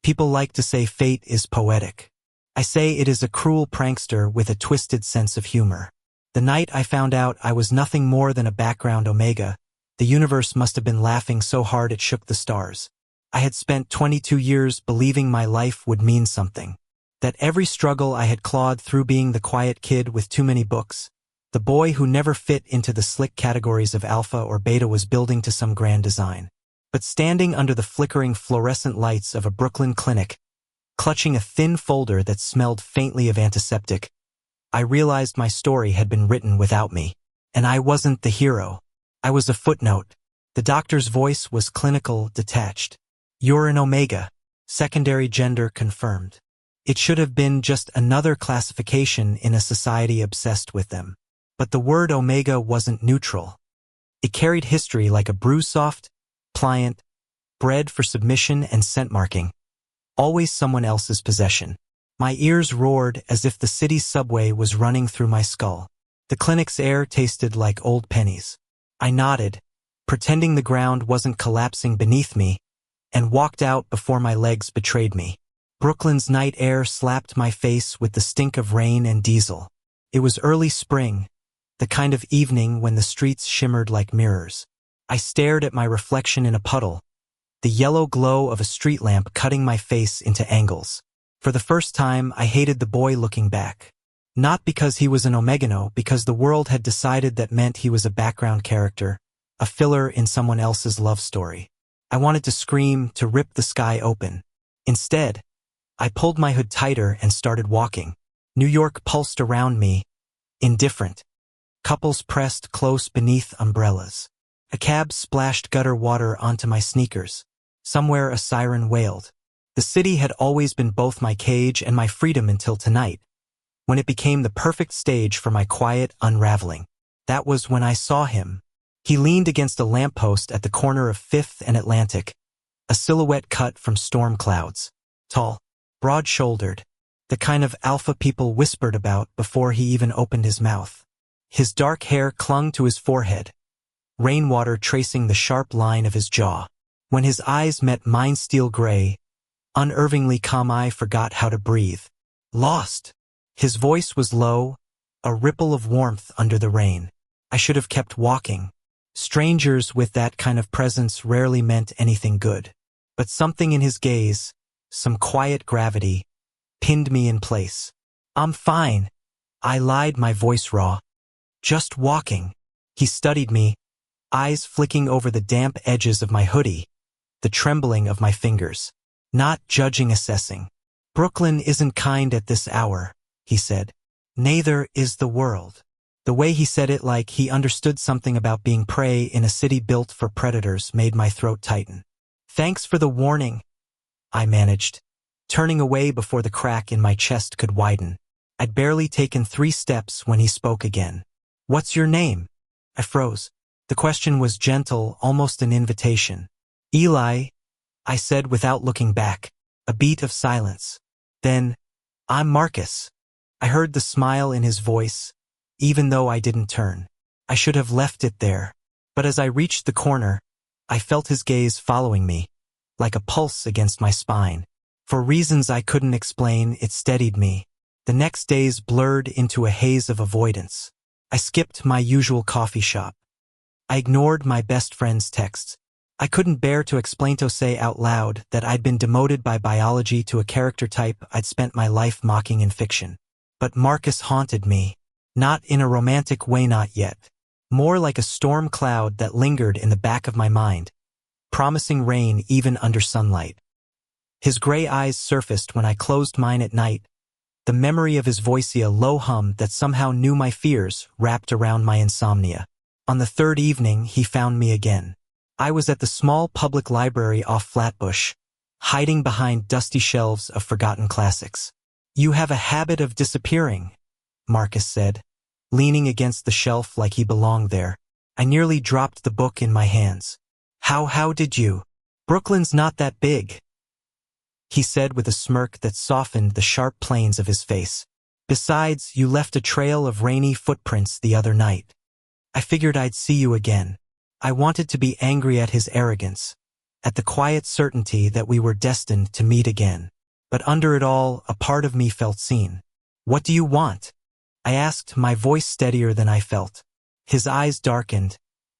People like to say fate is poetic. I say it is a cruel prankster with a twisted sense of humor. The night I found out I was nothing more than a background Omega, the universe must have been laughing so hard it shook the stars. I had spent 22 years believing my life would mean something. That every struggle I had clawed through being the quiet kid with too many books, the boy who never fit into the slick categories of alpha or beta was building to some grand design. But standing under the flickering fluorescent lights of a Brooklyn clinic, clutching a thin folder that smelled faintly of antiseptic, I realized my story had been written without me. And I wasn't the hero. I was a footnote. The doctor's voice was clinical, detached. You're an Omega. Secondary gender confirmed. It should have been just another classification in a society obsessed with them. But the word Omega wasn't neutral. It carried history like a bruise-soft, pliant, bred for submission and scent marking. Always someone else's possession. My ears roared as if the city's subway was running through my skull. The clinic's air tasted like old pennies. I nodded, pretending the ground wasn't collapsing beneath me, and walked out before my legs betrayed me. Brooklyn's night air slapped my face with the stink of rain and diesel. It was early spring, the kind of evening when the streets shimmered like mirrors. I stared at my reflection in a puddle, the yellow glow of a street lamp cutting my face into angles. For the first time, I hated the boy looking back. Not because he was an Omegano, because the world had decided that meant he was a background character, a filler in someone else's love story. I wanted to scream, to rip the sky open. Instead, I pulled my hood tighter and started walking. New York pulsed around me, indifferent. Couples pressed close beneath umbrellas. A cab splashed gutter water onto my sneakers. Somewhere a siren wailed. The city had always been both my cage and my freedom until tonight, when it became the perfect stage for my quiet unraveling. That was when I saw him. He leaned against a lamppost at the corner of 5th and Atlantic, a silhouette cut from storm clouds. Tall, broad-shouldered, the kind of alpha people whispered about before he even opened his mouth. His dark hair clung to his forehead, rainwater tracing the sharp line of his jaw. When his eyes met mine steel gray, unervingly calm, I forgot how to breathe. Lost. His voice was low, a ripple of warmth under the rain. I should have kept walking. Strangers with that kind of presence rarely meant anything good. But something in his gaze, some quiet gravity, pinned me in place. I'm fine. I lied, my voice raw. Just walking. He studied me, eyes flicking over the damp edges of my hoodie, the trembling of my fingers. Not judging, assessing. Brooklyn isn't kind at this hour, he said. Neither is the world. The way he said it, like he understood something about being prey in a city built for predators, made my throat tighten. Thanks for the warning, I managed, turning away before the crack in my chest could widen. I'd barely taken 3 steps when he spoke again. What's your name? I froze. The question was gentle, almost an invitation. Eli, I said without looking back. A beat of silence. Then, I'm Marcus. I heard the smile in his voice, even though I didn't turn. I should have left it there. But as I reached the corner, I felt his gaze following me, like a pulse against my spine. For reasons I couldn't explain, it steadied me. The next days blurred into a haze of avoidance. I skipped my usual coffee shop. I ignored my best friend's texts. I couldn't bear to explain to say out loud that I'd been demoted by biology to a character type I'd spent my life mocking in fiction. But Marcus haunted me. Not in a romantic way, not yet. More like a storm cloud that lingered in the back of my mind, promising rain even under sunlight. His gray eyes surfaced when I closed mine at night. The memory of his voice, a low hum that somehow knew my fears, wrapped around my insomnia. On the 3rd evening, he found me again. I was at the small public library off Flatbush, hiding behind dusty shelves of forgotten classics. You have a habit of disappearing, Marcus said, leaning against the shelf like he belonged there. I nearly dropped the book in my hands. How did you? Brooklyn's not that big, he said with a smirk that softened the sharp planes of his face. Besides, you left a trail of rainy footprints the other night. I figured I'd see you again. I wanted to be angry at his arrogance, at the quiet certainty that we were destined to meet again. But under it all, a part of me felt seen. "What do you want?" I asked, my voice steadier than I felt. His eyes darkened,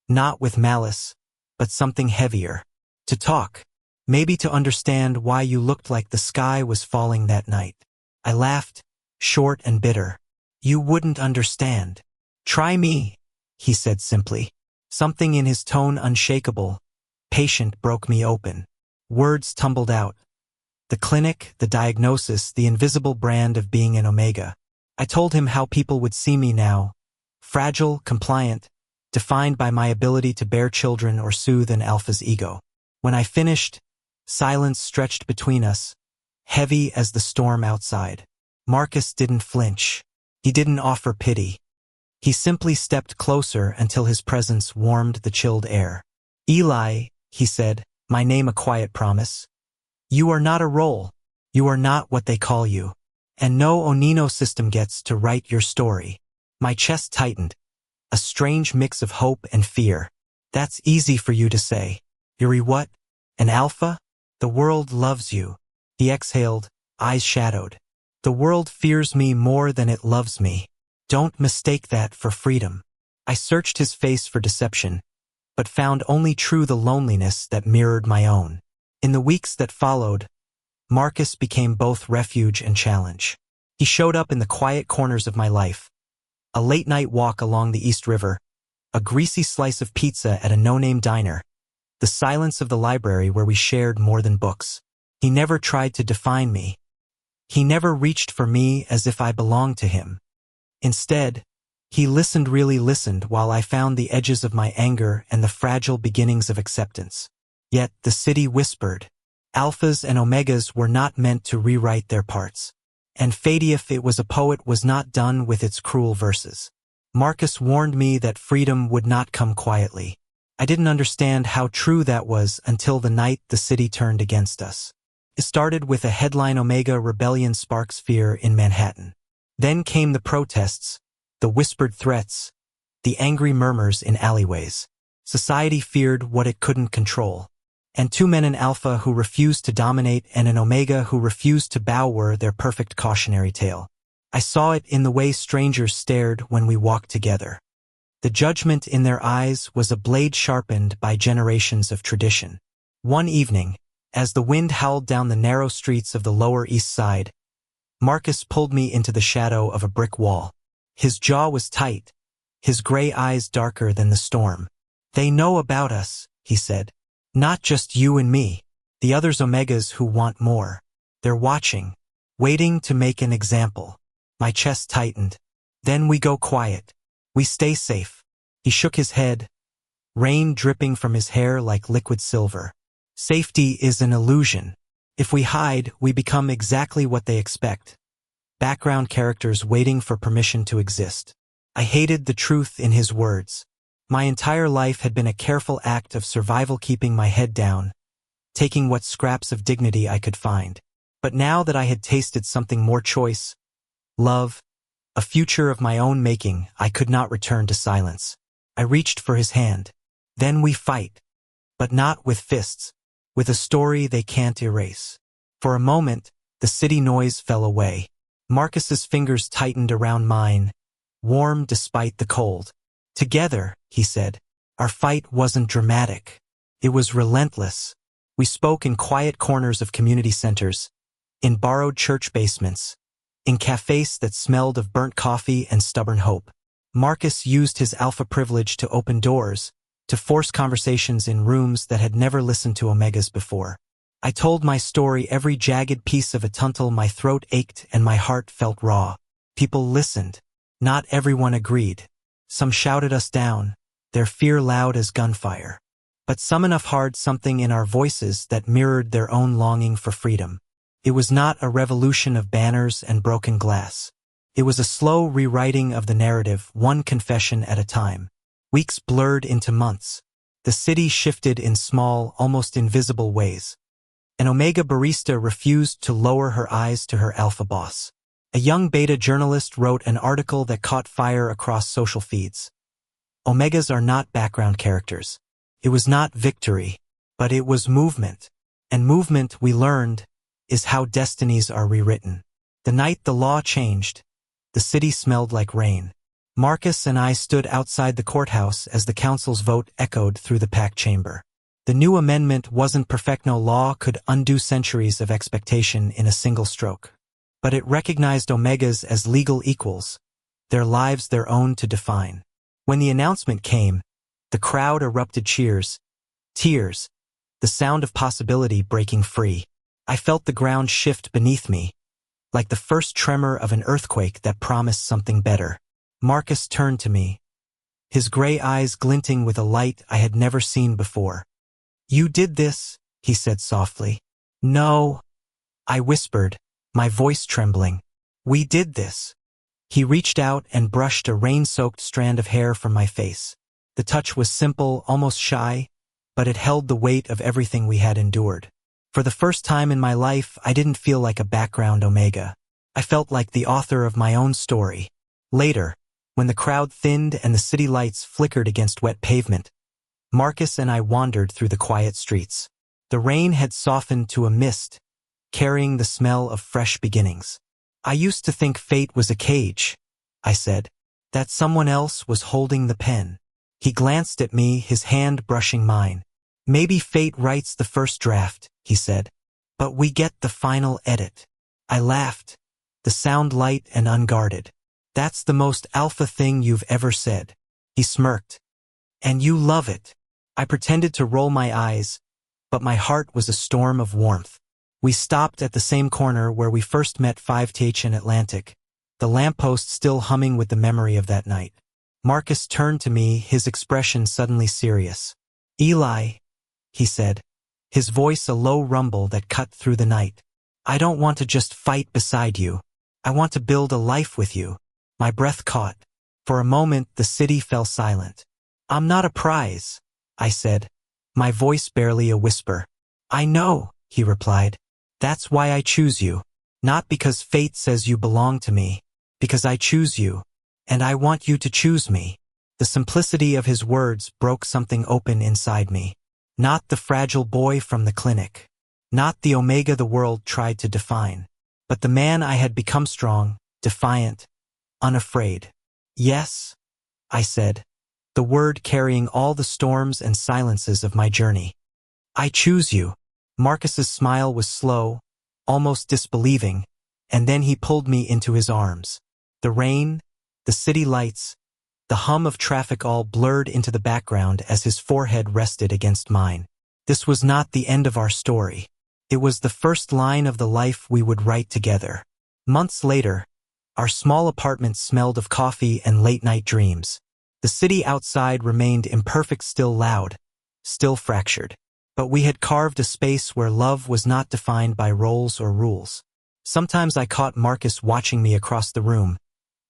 not with malice, but something heavier. "To talk. Maybe to understand why you looked like the sky was falling that night." I laughed, short and bitter. "You wouldn't understand. Try me," he said simply. Something in his tone unshakable, patient, broke me open. Words tumbled out. The clinic, the diagnosis, the invisible brand of being an Omega. I told him how people would see me now. Fragile, compliant, defined by my ability to bear children or soothe an alpha's ego. When I finished, silence stretched between us, heavy as the storm outside. Marcus didn't flinch. He didn't offer pity. He simply stepped closer until his presence warmed the chilled air. "Eli," he said, my name a quiet promise. "You are not a role. You are not what they call you. And no Onino system gets to write your story." My chest tightened, a strange mix of hope and fear. "That's easy for you to say. Yuri, what? An alpha? The world loves you." He exhaled, eyes shadowed. "The world fears me more than it loves me. Don't mistake that for freedom." I searched his face for deception, but found only the loneliness that mirrored my own. In the weeks that followed, Marcus became both refuge and challenge. He showed up in the quiet corners of my life. A late-night walk along the East River, a greasy slice of pizza at a no-name diner, the silence of the library where we shared more than books. He never tried to define me. He never reached for me as if I belonged to him. Instead, he really listened while I found the edges of my anger and the fragile beginnings of acceptance. Yet the city whispered. Alphas and Omegas were not meant to rewrite their parts. And fate, if it was a poet, was not done with its cruel verses. Marcus warned me that freedom would not come quietly. I didn't understand how true that was until the night the city turned against us. It started with a headline: Omega Rebellion sparks fear in Manhattan. Then came the protests, the whispered threats, the angry murmurs in alleyways. Society feared what it couldn't control. And two men, an alpha who refused to dominate and an omega who refused to bow, were their perfect cautionary tale. I saw it in the way strangers stared when we walked together. The judgment in their eyes was a blade sharpened by generations of tradition. One evening, as the wind howled down the narrow streets of the Lower East Side, Marcus pulled me into the shadow of a brick wall. His jaw was tight, his gray eyes darker than the storm. "They know about us," he said. "Not just you and me. The others Omegas who want more. They're watching, waiting to make an example." My chest tightened. "Then we go quiet. We stay safe." He shook his head, rain dripping from his hair like liquid silver. "Safety is an illusion. If we hide, we become exactly what they expect. Background characters waiting for permission to exist." I hated the truth in his words. My entire life had been a careful act of survival, keeping my head down, taking what scraps of dignity I could find. But now that I had tasted something more: choice, love, a future of my own making, I could not return to silence. I reached for his hand. "Then we fight. But not with fists. With a story they can't erase." For a moment, the city noise fell away. Marcus's fingers tightened around mine, warm despite the cold. "Together," he said, "our fight wasn't dramatic. It was relentless." We spoke in quiet corners of community centers, in borrowed church basements, in cafes that smelled of burnt coffee and stubborn hope. Marcus used his alpha privilege to open doors, to force conversations in rooms that had never listened to Omegas before. I told my story, every jagged piece of it until my throat ached and my heart felt raw. People listened. Not everyone agreed. Some shouted us down, their fear loud as gunfire. But some enough heard something in our voices that mirrored their own longing for freedom. It was not a revolution of banners and broken glass. It was a slow rewriting of the narrative, one confession at a time. Weeks blurred into months. The city shifted in small, almost invisible ways. An Omega barista refused to lower her eyes to her alpha boss. A young beta journalist wrote an article that caught fire across social feeds. Omegas are not background characters. It was not victory, But it was movement. And movement, we learned, is how destinies are rewritten. The night the law changed, the city smelled like rain. Marcus and I stood outside the courthouse as the council's vote echoed through the packed chamber. The new amendment wasn't perfect. No law could undo centuries of expectation in a single stroke. But it recognized Omegas as legal equals, their lives their own to define. When the announcement came, the crowd erupted cheers, tears, the sound of possibility breaking free. I felt the ground shift beneath me, like the first tremor of an earthquake that promised something better. Marcus turned to me, his gray eyes glinting with a light I had never seen before. "You did this," he said softly. "No," I whispered, my voice trembling. "We did this." He reached out and brushed a rain-soaked strand of hair from my face. The touch was simple, almost shy, but it held the weight of everything we had endured. For the first time in my life, I didn't feel like a background Omega. I felt like the author of my own story. Later, when the crowd thinned and the city lights flickered against wet pavement, Marcus and I wandered through the quiet streets. The rain had softened to a mist, carrying the smell of fresh beginnings. "I used to think fate was a cage," I said, "that someone else was holding the pen." He glanced at me, his hand brushing mine. "Maybe fate writes the first draft," he said, "but we get the final edit." I laughed, the sound light and unguarded. "That's the most alpha thing you've ever said." He smirked. "And you love it." I pretended to roll my eyes, but my heart was a storm of warmth. We stopped at the same corner where we first met 5th and Atlantic, the lamppost still humming with the memory of that night. Marcus turned to me, his expression suddenly serious. "Eli," he said, his voice a low rumble that cut through the night. "I don't want to just fight beside you. I want to build a life with you." My breath caught. For a moment, the city fell silent. "I'm not a prize," I said, my voice barely a whisper. "I know," he replied. "That's why I choose you. Not because fate says you belong to me, because I choose you. And I want you to choose me." The simplicity of his words broke something open inside me. Not the fragile boy from the clinic. Not the Omega the world tried to define. But the man I had become, strong, defiant, unafraid. "Yes," I said, the word carrying all the storms and silences of my journey. "I choose you." Marcus's smile was slow, almost disbelieving, and then he pulled me into his arms. The rain, the city lights, the hum of traffic all blurred into the background as his forehead rested against mine. This was not the end of our story. It was the first line of the life we would write together. Months later, our small apartment smelled of coffee and late-night dreams. The city outside remained imperfect, still loud, still fractured. But we had carved a space where love was not defined by roles or rules. Sometimes I caught Marcus watching me across the room,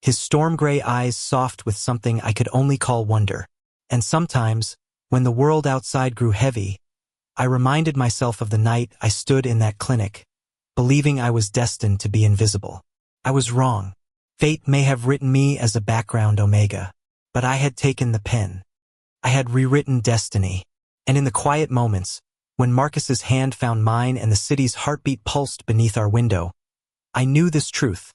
his storm-gray eyes soft with something I could only call wonder. And sometimes, when the world outside grew heavy, I reminded myself of the night I stood in that clinic, believing I was destined to be invisible. I was wrong. Fate may have written me as a background Omega, but I had taken the pen. I had rewritten destiny. And in the quiet moments, when Marcus's hand found mine and the city's heartbeat pulsed beneath our window, I knew this truth.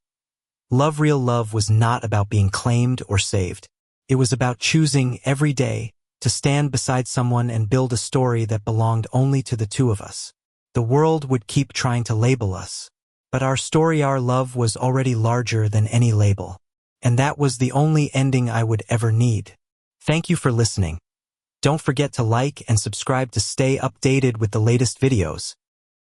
Love, real love, was not about being claimed or saved. It was about choosing every day to stand beside someone and build a story that belonged only to the two of us. The world would keep trying to label us, but our story, our love, was already larger than any label. And that was the only ending I would ever need. Thank you for listening. Don't forget to like and subscribe to stay updated with the latest videos.